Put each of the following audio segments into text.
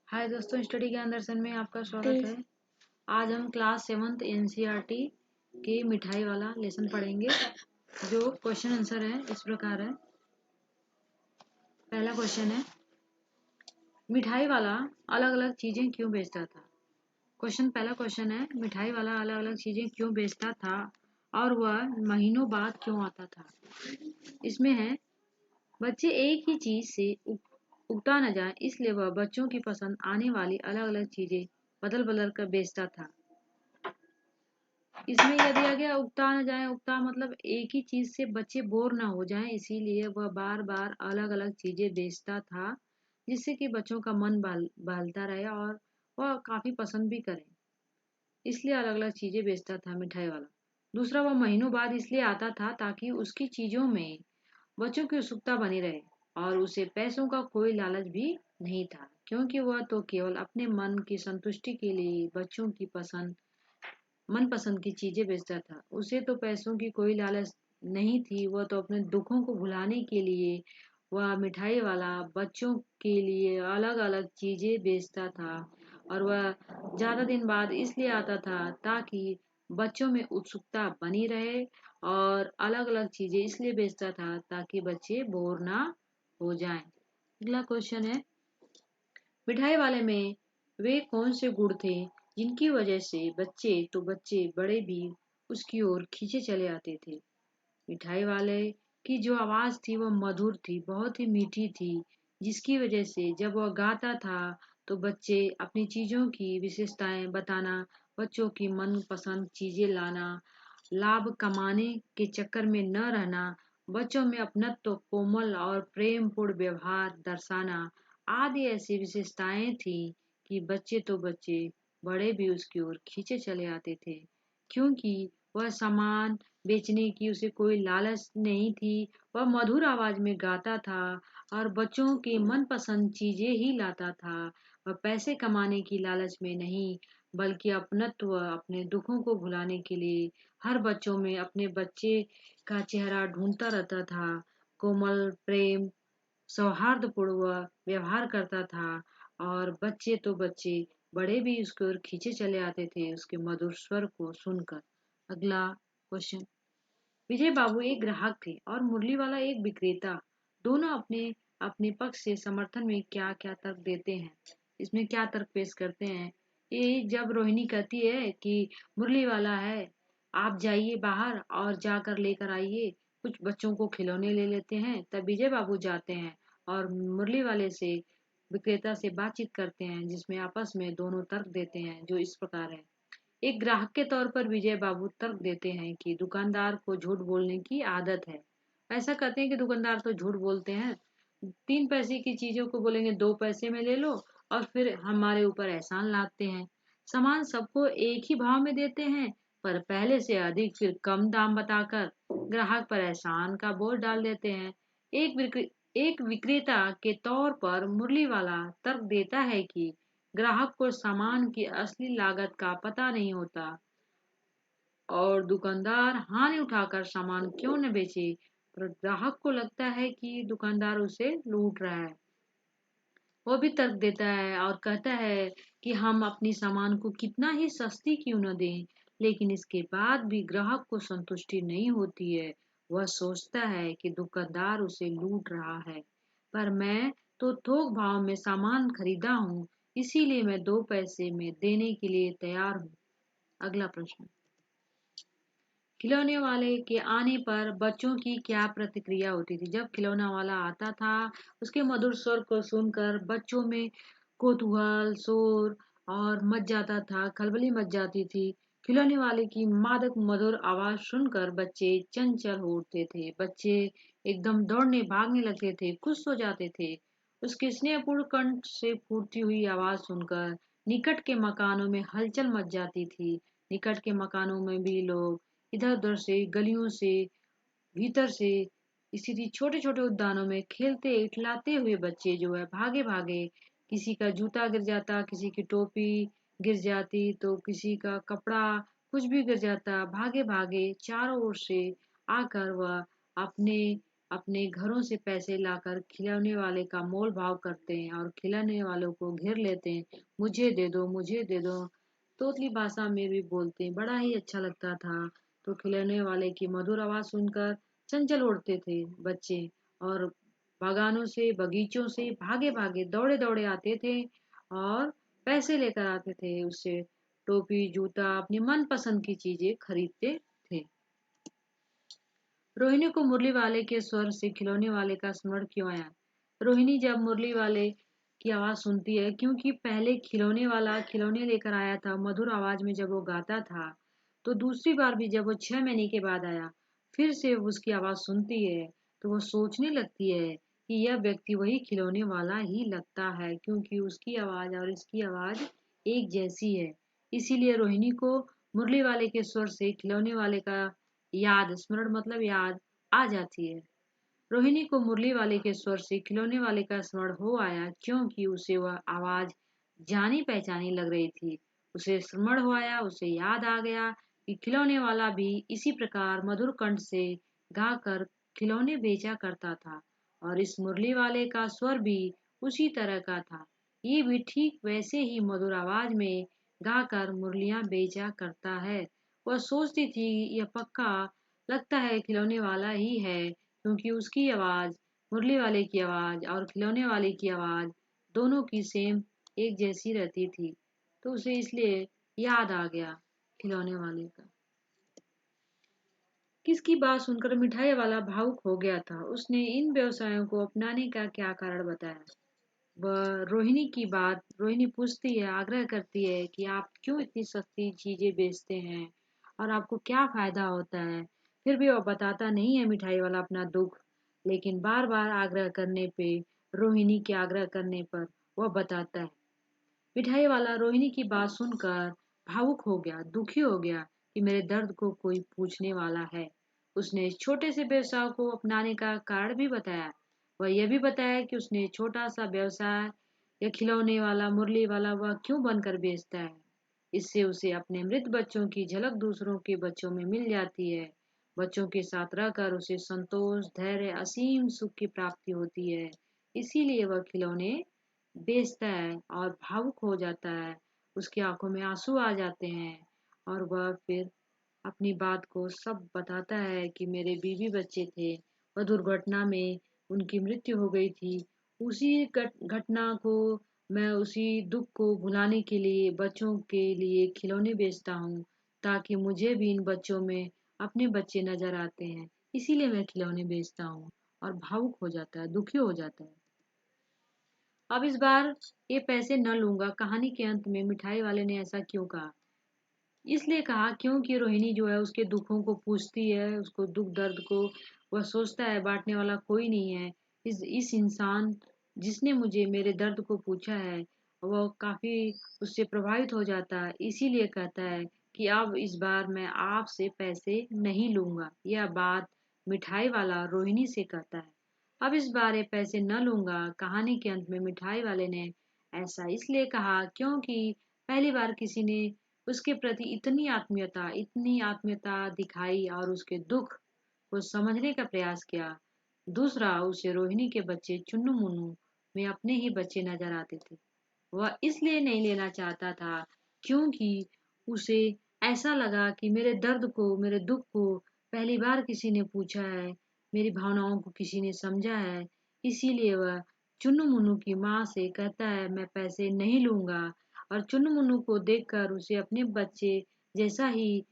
हाय दोस्तों, स्टडी ज्ञान दर्शन में आपका स्वागत है। आज हम क्लास 7th एनसीईआरटी के मिठाई वाला लेसन पढ़ेंगे। जो क्वेश्चन आंसर है इस प्रकार है। पहला क्वेश्चन है, मिठाई वाला अलग अलग चीजें क्यों बेचता था। पहला क्वेश्चन है, मिठाई वाला अलग अलग चीजें क्यों बेचता था और वह महीनों बाद क्यों आता था। इसमें है, बच्चे एक ही चीज से उगता न जाए इसलिए वह बच्चों की पसंद आने वाली अलग अलग चीजें बदल बदल कर बेचता था। इसमें यह दिया गया, उगता न जाए, उगता मतलब एक ही चीज से बच्चे बोर ना हो जाएं, इसीलिए वह बार बार अलग अलग चीजें बेचता था जिससे कि बच्चों का मन बहलता रहे और वह काफी पसंद भी करें, इसलिए अलग अलग चीजें बेचता था मिठाई वाला। दूसरा, वह महीनों बाद इसलिए आता था ताकि उसकी चीजों में बच्चों की उत्सुकता बनी रहे और उसे पैसों का कोई लालच भी नहीं था, क्योंकि वह तो केवल अपने मन की संतुष्टि के लिए बच्चों की मनपसंद की चीजें बेचता था। उसे तो पैसों की कोई लालच नहीं थी, वह तो अपने दुखों को भुलाने के लिए वह मिठाई वाला बच्चों के लिए अलग अलग चीजें बेचता था और वह ज्यादा दिन बाद इसलिए आता था ताकि बच्चों में उत्सुकता बनी रहे और अलग अलग चीजें इसलिए बेचता था ताकि बच्चे बोर ना हो जाएं। अगला क्वेश्चन है, मिठाई वाले में वे कौन से गुण थे जिनकी वजह से बच्चे बड़े भी उसकी ओर खींचे चले आते थे। मिठाई वाले की जो आवाज थी वह मधुर थी, बहुत ही मीठी थी, जिसकी वजह से जब वह गाता था तो बच्चे अपनी चीजों की विशेषताएं बताना, बच्चों की मनपसंद चीजें लाना, लाभ कमाने के चक्कर में न रहना, बच्चों में अपनत्व, कोमल और प्रेमपूर्ण व्यवहार दर्शाना आदि ऐसी विशेषताएं थी कि बच्चे बड़े भी उसकी ओर खींचे चले आते थे, क्योंकि वह सामान बेचने की उसे कोई लालच नहीं थी। वह मधुर आवाज में गाता था और बच्चों की मनपसंद चीजें ही लाता था। वह पैसे कमाने की लालच में नहीं, बल्कि अपनत्व, अपने दुखों को भुलाने के लिए हर बच्चों में अपने बच्चे का चेहरा ढूंढता रहता था। कोमल, प्रेम, सौहार्दपूर्ण व्यवहार करता था और बच्चे बड़े भी उसकी ओर खींचे चले आते थे उसके मधुर स्वर को सुनकर। अगला क्वेश्चन, विजय बाबू एक ग्राहक थे और मुरली वाला एक विक्रेता। दोनों अपने अपने पक्ष से समर्थन में क्या क्या तर्क देते हैं। इसमें क्या तर्क पेश करते हैं। ये जब रोहिणी कहती है कि मुरली वाला है, आप जाइए बाहर और जाकर लेकर आइए, कुछ बच्चों को खिलौने ले लेते हैं, तब विजय बाबू जाते हैं और मुरली वाले से, विक्रेता से बातचीत करते हैं, जिसमें आपस में दोनों तर्क देते हैं जो इस प्रकार है। एक ग्राहक के तौर पर विजय बाबू तर्क देते हैं कि दुकानदार को झूठ बोलने की आदत है। ऐसा कहते हैं कि दुकानदार तो झूठ बोलते हैं, 3 पैसे की चीजों को बोलेंगे 2 पैसे में ले लो और फिर हमारे ऊपर एहसान लादते हैं। सामान सबको एक ही भाव में देते हैं, पर पहले से अधिक फिर कम दाम बताकर ग्राहक पर एहसान का बोझ डाल देते हैं। एक विक्रेता के तौर पर मुरली वाला तर्क देता है कि ग्राहक को सामान की असली लागत का पता नहीं होता और दुकानदार हानि उठाकर सामान क्यों न बेचे, पर ग्राहक को लगता है कि दुकानदार उसे लूट रहा है। वो भी तर्क देता है और कहता है कि हम अपनी सामान को कितना ही सस्ती क्यों न दें, लेकिन इसके बाद भी ग्राहक को संतुष्टि नहीं होती है। वह सोचता है कि दुकानदार उसे लूट रहा है, पर मैं तो थोक भाव में सामान खरीदा हूँ, इसीलिए मैं 2 पैसे में देने के लिए तैयार हूँ। अगला प्रश्न, खिलौने वाले के आने पर बच्चों की क्या प्रतिक्रिया होती थी। जब खिलौना वाला आता था, उसके मधुर स्वर को सुनकर बच्चों में कौतूहल, शोर और मच जाता था, खलबली मच जाती थी। खिलौने वाले की मादक मधुर आवाज सुनकर बच्चे चंचल हो उठते थे, बच्चे एकदम दौड़ने भागने लगते थे, खुश हो जाते थे। उसके स्नेहपूर्ण कंठ से फूटती हुई आवाज सुनकर निकट के मकानों में हलचल मच जाती थी। निकट के मकानों में भी लोग इधर उधर से, गलियों से, भीतर से, इसी छोटे छोटे उद्यानों में खेलते इठलाते हुए बच्चे जो है भागे भागे, किसी का जूता गिर जाता, किसी की टोपी गिर जाती, तो किसी का कपड़ा कुछ भी गिर जाता, भागे भागे चारों ओर से आकर वह अपने अपने घरों से पैसे लाकर खिलौने वाले का मोल भाव करते हैं और खिलौने वालों को घेर लेते हैं। मुझे दे दो, मुझे दे दो। तोतली भाषा में भी बोलते हैं। बड़ा ही अच्छा लगता था। तो खिलौने वाले की मधुर आवाज सुनकर चंचल उड़ते थे बच्चे और बागानों से, बगीचों से भागे भागे दौड़े दौड़े आते थे और पैसे लेकर आते थे। उससे टोपी, जूता, अपनी मनपसंद की चीजें खरीदते थे। रोहिणी को मुरली वाले के स्वर से खिलौने वाले का स्मरण क्यों आया? रोहिणी जब मुरली वाले की आवाज सुनती है, क्योंकि पहले खिलौने वाला खिलौने लेकर आया था, मधुर आवाज में जब वो गाता था, तो दूसरी बार भी जब वो 6 महीने के बाद आया, फिर से उसकी आवाज सुनती है, तो वो सोचने लगती है कि यह व्यक्ति वही खिलौने वाला ही लगता है, क्योंकि उसकी आवाज और इसकी आवाज एक जैसी है। इसीलिए रोहिणी को मुरली वाले के स्वर से खिलौने वाले का याद, स्मरण मतलब याद, आ जाती है। रोहिणी को मुरली वाले के स्वर से खिलौने वाले का स्मरण हो आया, क्योंकि उसे वह आवाज जानी पहचानी लग रही थी। उसे स्मरण हो आया, उसे याद आ गया कि खिलौने वाला भी इसी प्रकार मधुर कंठ से गाकर खिलौने बेचा करता था और इस मुरली वाले का स्वर भी उसी तरह का था। ये भी ठीक वैसे ही मधुर आवाज में गाकर मुरलियां बेचा करता है। वह सोचती थी, यह पक्का लगता है खिलौने वाला ही है, क्योंकि उसकी आवाज, मुरली वाले की आवाज और खिलौने वाले की आवाज दोनों की सेम एक जैसी रहती थी। तो उसे इसलिए याद आ गया खिलौने वाले का। किसकी बात सुनकर मिठाई वाला भावुक हो गया था। उसने इन व्यवसायों को अपनाने का क्या कारण बताया? वह रोहिणी पूछती है, आग्रह करती है कि आप क्यों इतनी सस्ती चीजें बेचते हैं और आपको क्या फायदा होता है। फिर भी वह बताता नहीं है मिठाई वाला अपना दुख, लेकिन बार बार आग्रह करने पे, रोहिणी के आग्रह करने पर वह बताता है। मिठाई वाला रोहिणी की बात सुनकर भावुक हो गया, दुखी हो गया कि मेरे दर्द को कोई पूछने वाला है। उसने इस छोटे से व्यवसाय को अपनाने का कारण भी बताया। वह यह भी बताया कि उसने छोटा सा व्यवसाय या खिलौने वाला, मुरली वाला वह क्यों बनकर बेचता है। इससे उसे अपने मृत बच्चों की झलक दूसरों के बच्चों में मिल जाती है। बच्चों के साथ रहकर उसे संतोष, धैर्य, असीम सुख की प्राप्ति होती है। इसीलिए वह खिलौने बेचता है और भावुक हो जाता है। उसकी आंखों में आंसू आ जाते हैं और वह फिर अपनी बात को सब बताता है कि मेरे बीवी बच्चे थे, वह दुर्घटना में उनकी मृत्यु हो गई थी। उसी घटना को मैं, उसी दुख को भुलाने के लिए बच्चों के लिए खिलौने बेचता हूँ, ताकि मुझे भी इन बच्चों में अपने बच्चे नजर आते हैं। इसीलिए मैं खिलौने बेचता हूँ। और भावुक हो जाता है, दुखी हो जाता है। अब इस बार ये पैसे न लूंगा। कहानी के अंत में मिठाई वाले ने ऐसा क्यों कहा? इसलिए कहा क्योंकि रोहिणी जो है उसके दुखों को पूछती है, उसको दुख दर्द को वह सोचता है बांटने वाला कोई नहीं है। इस इंसान जिसने मुझे मेरे दर्द को पूछा है, वह काफी उससे प्रभावित हो जाता है। इसीलिए कहता है कि अब इस बार मैं आपसे पैसे नहीं लूंगा। यह बात मिठाई वाला रोहिणी से कहता है। अब इस बार ये पैसे न लूंगा। कहानी के अंत में मिठाई वाले ने ऐसा इसलिए कहा क्योंकि पहली बार किसी ने उसके प्रति इतनी आत्मीयता दिखाई और उसके दुख को समझने का प्रयास किया। दूसरा, उसे रोहिणी के बच्चे चुन्नू मुन्नू में अपने ही बच्चे नजर आते थे। वह इसलिए नहीं लेना चाहता था क्योंकि उसे ऐसा लगा कि मेरे दर्द को, मेरे दुख को पहली बार किसी ने पूछा है, मेरी भावनाओं को किसी ने समझा है। इसीलिए वह चुन्नू मुन्नू की माँ से कहता है, मैं पैसे नहीं लूंगा। और चुन्नू मुन्नू को देखकर उसे अपने बच्चे जैसा ही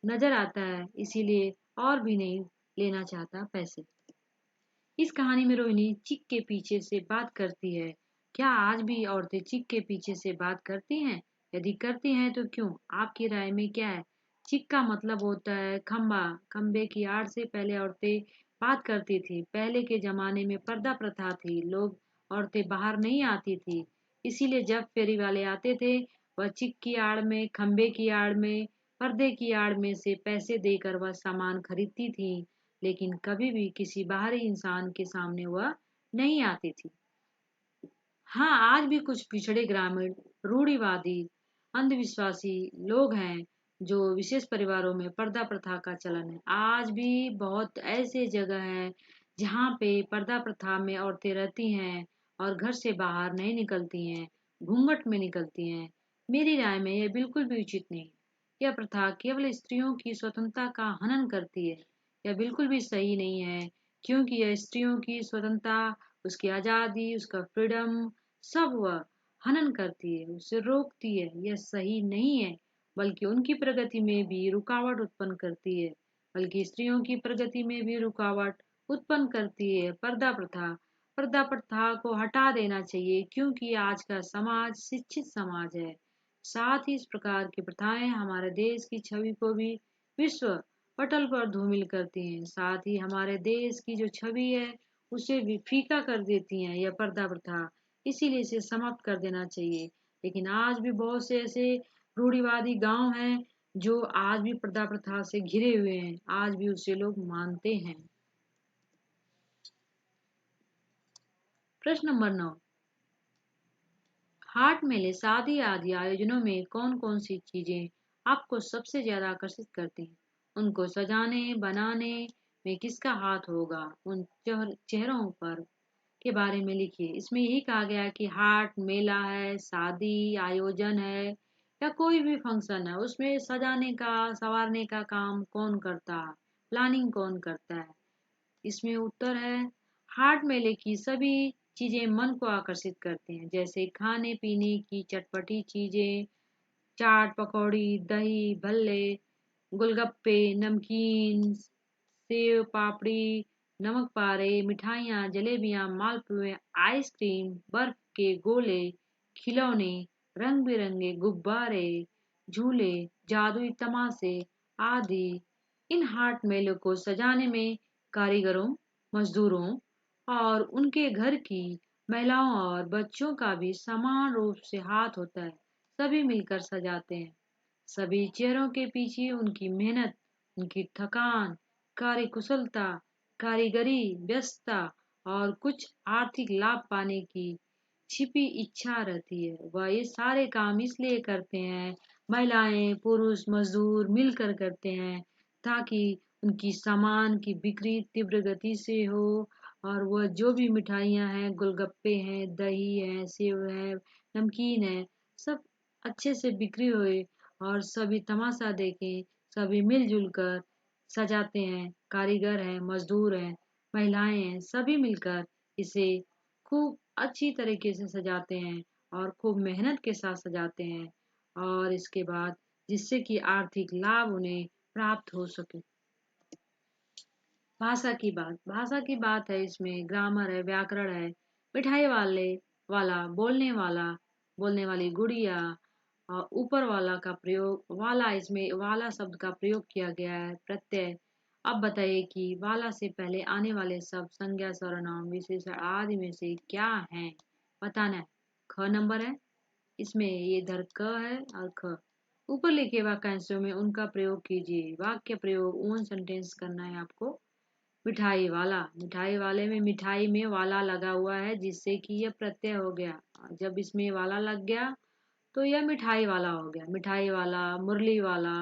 नजर आता है, इसीलिए और भी नहीं लेना चाहता पैसे। इस कहानी में रोहिणी चिक के पीछे से बात करती है। क्या आज भी औरतें चिक के पीछे से बात करती हैं? यदि करती हैं तो क्यों? आपकी राय में क्या है? चिक का मतलब होता है खंबा। खंबे की आड़ से पहले औरतें बात करती थी। पहले के जमाने में पर्दा प्रथा थी, लोग, औरतें बाहर नहीं आती थी। इसीलिए जब फेरी वाले आते थे, वह चिक की आड़ में, खंबे की आड़ में, पर्दे की आड़ में से पैसे देकर वह सामान खरीदती थी, लेकिन कभी भी किसी बाहरी इंसान के सामने वह नहीं आती थी। हाँ, आज भी कुछ पिछड़े ग्रामीण, रूढ़िवादी, अंधविश्वासी लोग हैं जो विशेष परिवारों में पर्दा प्रथा का चलन है। आज भी बहुत ऐसे जगह हैं जहाँ पे पर्दा प्रथा में औरतें रहती हैं और घर से बाहर नहीं निकलती हैं, घूंघट में निकलती हैं। मेरी राय में यह बिल्कुल भी उचित नहीं। यह प्रथा केवल स्त्रियों की स्वतंत्रता का हनन करती है। यह बिल्कुल भी सही नहीं है, क्योंकि यह स्त्रियों की स्वतंत्रता, उसकी आज़ादी, उसका फ्रीडम सब वह हनन करती है, उसे रोकती है। यह सही नहीं है, बल्कि उनकी प्रगति में भी रुकावट उत्पन्न करती है। बल्कि स्त्रियों की प्रगति में भी रुकावट उत्पन्न करती है पर्दा प्रथा। पर्दा प्रथा को हटा देना चाहिए, क्योंकि आज का समाज शिक्षित समाज है। साथ ही इस प्रकार की प्रथाएं हमारे देश की छवि को भी विश्व पटल पर धूमिल करती हैं। साथ ही हमारे देश की जो छवि है उसे भी फीका कर देती हैं यह पर्दा प्रथा। इसीलिए इसे समाप्त कर देना चाहिए। लेकिन आज भी बहुत से ऐसे रूढ़िवादी गांव हैं जो आज भी पर्दा प्रथा से घिरे हुए हैं, आज भी उसे लोग मानते हैं। प्रश्न नंबर 9। हाट मेले, शादी आदि आयोजनों में कौन कौन सी चीजें आपको सबसे ज्यादा आकर्षित करती हैं? उनको सजाने बनाने में किसका हाथ होगा? उन चेहरों पर के बारे में लिखिए। इसमें यही कहा गया है कि हाट मेला है, शादी आयोजन है या कोई भी फंक्शन है, उसमें सजाने का संवारने का काम कौन करता है, प्लानिंग कौन करता है? इसमें उत्तर है हाट मेले की सभी चीजें मन को आकर्षित करते हैं, जैसे खाने पीने की चटपटी चीजें, चाट पकौड़ी, दही भल्ले, गोलगप्पे, नमकीन, सेव पापड़ी, नमक पारे, मिठाइयाँ, जलेबियाँ, मालपुए, आइसक्रीम, बर्फ के गोले, खिलौने, रंग बिरंगे गुब्बारे, झूले, जादुई तमाशे आदि। इन हाट मेलों को सजाने में कारीगरों, मजदूरों और उनके घर की महिलाओं और बच्चों का भी समान रूप से हाथ होता है। सभी मिलकर सजाते हैं। सभी चेहरों के पीछे उनकी मेहनत, उनकी थकान, कार्यकुशलता, कारीगरी, व्यस्तता और कुछ आर्थिक लाभ पाने की छिपी इच्छा रहती है। वह ये सारे काम इसलिए करते हैं, महिलाएं पुरुष मजदूर मिलकर करते हैं, ताकि उनकी सामान की बिक्री तीव्र गति से हो और वह जो भी मिठाइयाँ हैं, गोलगप्पे हैं, दही है, सेव है, नमकीन है, सब अच्छे से बिक्री हुए और सभी तमाशा देखें। सभी मिलजुल कर सजाते हैं, कारीगर हैं, मजदूर हैं, महिलाएं हैं, सभी मिलकर इसे खूब अच्छी तरीके से सजाते हैं और खूब मेहनत के साथ सजाते हैं, और इसके बाद जिससे कि आर्थिक लाभ उन्हें प्राप्त हो सके। भाषा की बात है, इसमें ग्रामर है, व्याकरण है, मिठाई वाला, बोलने वाली गुड़िया और ऊपर वाला का प्रयोग वाला, इसमें वाला शब्द का प्रयोग किया गया है, प्रत्यय। अब बताइए कि वाला से पहले आने वाले शब्द संज्ञा सर्वनाम विशेषण आदि में से क्या है? बताना है। ख नंबर है, इसमें ये इधर क है और ख। ऊपर लिखे वाक्यांशों में उनका प्रयोग कीजिए। वाक्य प्रयोग ओन सेंटेंस करना है आपको। मिठाई वाले में मिठाई में वाला लगा हुआ है, जिससे कि यह प्रत्यय हो गया। जब इसमें वाला लग गया तो यह मिठाई वाला हो गया। मिठाई वाला, मुरली वाला,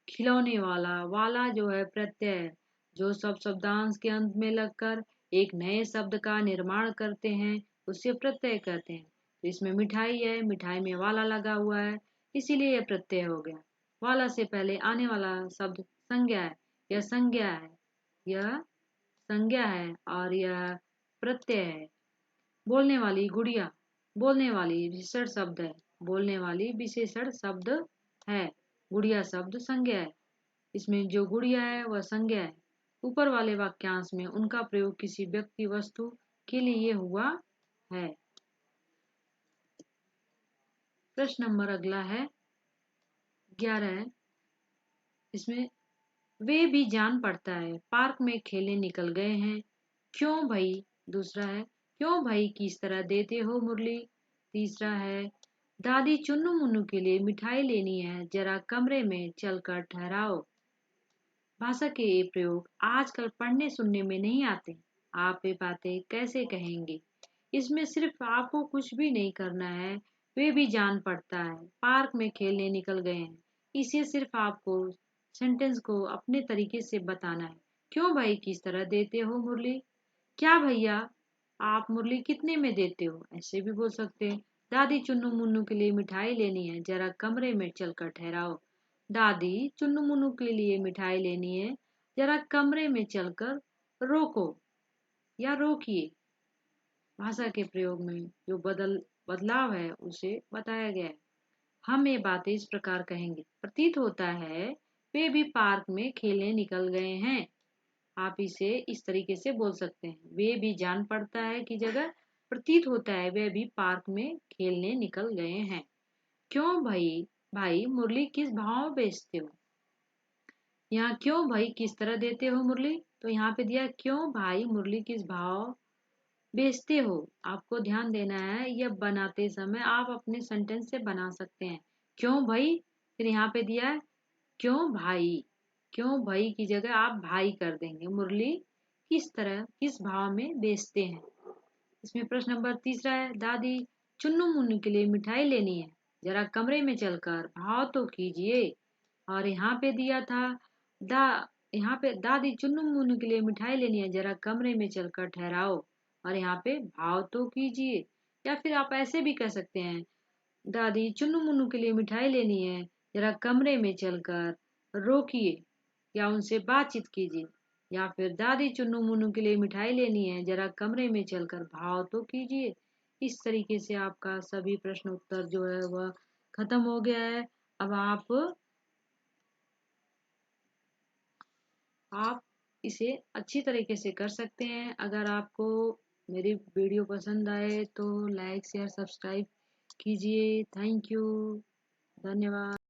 खिलौने वाला। वाला जो है प्रत्यय है, जो सब शब्दांश के अंत में लगकर एक नए शब्द का निर्माण करते हैं, उसे प्रत्यय कहते हैं। तो इसमें मिठाई है, मिठाई में वाला लगा हुआ है, इसीलिए यह प्रत्यय हो गया। वाला से पहले आने वाला शब्द संज्ञा है। यह संज्ञा है, यह संज्ञा है और यह प्रत्यय है। बोलने वाली गुड़िया, बोलने वाली विशेषण शब्द है, बोलने वाली विशेषण शब्द है। गुड़िया शब्द संज्ञा है, इसमें जो गुड़िया है वह संज्ञा है। ऊपर वाले वाक्यांश में उनका प्रयोग किसी व्यक्ति वस्तु के लिए हुआ है। प्रश्न नंबर अगला है 11 है, इसमें वे भी जान पड़ता है पार्क में खेलने निकल गए हैं। क्यों भाई? दूसरा है, क्यों भाई किस तरह देते हो मुरली? तीसरा है, दादी चुन्नू मुन्नू के लिए मिठाई लेनी है, जरा कमरे में चलकर ठहराओ। भाषा के ये प्रयोग आजकल पढ़ने सुनने में नहीं आते। आप ये बातें कैसे कहेंगे? इसमें सिर्फ आपको कुछ भी नहीं करना है। वे भी जान पड़ता है पार्क में खेलने निकल गए हैं, इसे सिर्फ आपको सेंटेंस को अपने तरीके से बताना है। क्यों भाई किस तरह देते हो मुरली? क्या भैया, आप मुरली कितने में देते हो? ऐसे भी बोल सकते हैं। दादी चुन्नू मुन्नू के लिए मिठाई लेनी है, जरा कमरे में चलकर ठहराओ। दादी चुन्नू मुन्नू के लिए मिठाई लेनी है, जरा कमरे में चलकर रोको या रोकिए। भाषा के प्रयोग में जो बदलाव है उसे बताया गया है। हम ये बातें इस प्रकार कहेंगे, प्रतीत होता है वे भी पार्क में खेलने निकल गए हैं। आप इसे इस तरीके से बोल सकते हैं, वे भी जान पड़ता है कि जगह प्रतीत होता है वे भी पार्क में खेलने निकल गए हैं। क्यों भाई, भाई मुरली किस भाव में बेचते हो? यहाँ क्यों भाई किस तरह देते हो मुरली, तो यहाँ पे दिया क्यों भाई मुरली किस भाव बेचते हो। आपको ध्यान देना है, यह बनाते समय आप अपने सेंटेंस से बना सकते हैं। क्यों भाई, फिर यहाँ पे दिया है क्यों भाई। क्यों भाई की जगह आप भाई कर देंगे। मुरली किस तरह किस भाव में बेचते हैं। इसमें प्रश्न नंबर तीसरा है, दादी चुन्नू मुन्नू के लिए मिठाई लेनी है, जरा कमरे में चलकर भाव तो कीजिए। और यहाँ पे दिया था दा यहाँ पे दादी चुन्नू मुन्नू के लिए मिठाई लेनी है, जरा कमरे में चलकर ठहराओ। और यहाँ पे भाव तो कीजिए। या फिर आप ऐसे भी कह सकते हैं, दादी चुन्नू मुन्नू के लिए मिठाई लेनी है, जरा कमरे में चलकर रोकिए या उनसे बातचीत कीजिए। या फिर दादी चुन्नू मुन्नू के लिए मिठाई लेनी है, जरा कमरे में चलकर भाव तो कीजिए। इस तरीके से आपका सभी प्रश्न उत्तर जो है वह खत्म हो गया है। अब आप इसे अच्छी तरीके से कर सकते हैं। अगर आपको मेरी वीडियो पसंद आए तो लाइक शेयर सब्सक्राइब कीजिए। थैंक यू, धन्यवाद।